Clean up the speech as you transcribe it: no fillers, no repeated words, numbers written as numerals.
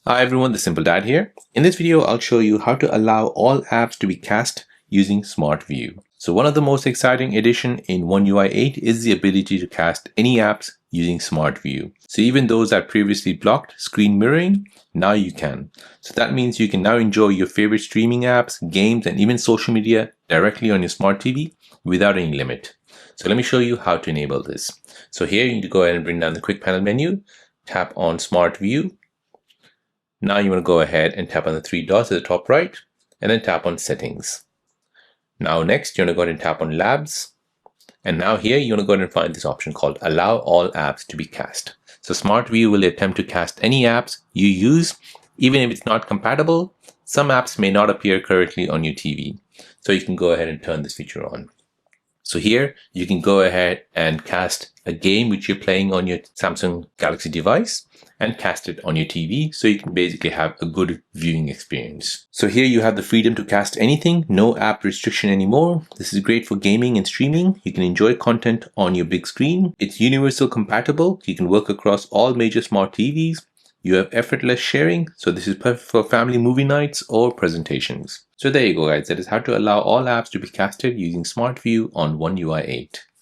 Hi everyone, the Simple Dad here. In this video, I'll show you how to allow all apps to be cached using Smart View. So one of the most exciting addition in One UI 8 is the ability to cast any apps using Smart View. So even those that previously blocked screen mirroring, now you can. So that means you can now enjoy your favorite streaming apps, games, and even social media directly on your Smart TV without any limit. So let me show you how to enable this. So here you need to go ahead and bring down the quick panel menu, tap on Smart View. Now you want to go ahead and tap on the three dots at the top right and then tap on settings. Now next, you want to go ahead and tap on labs. And now here you want to go ahead and find this option called allow all apps to be cast. So Smart View will attempt to cast any apps you use, even if it's not compatible. Some apps may not appear correctly on your TV. So you can go ahead and turn this feature on. So here you can go ahead and cast a game which you're playing on your Samsung Galaxy device and cast it on your TV, so you can basically have a good viewing experience. So here you have the freedom to cast anything, no app restriction anymore. This is great for gaming and streaming. You can enjoy content on your big screen. It's universal compatible. You can work across all major smart TVs. You have effortless sharing, so this is perfect for family movie nights or presentations. So there you go guys, that is how to allow all apps to be casted using Smart View on One UI 8.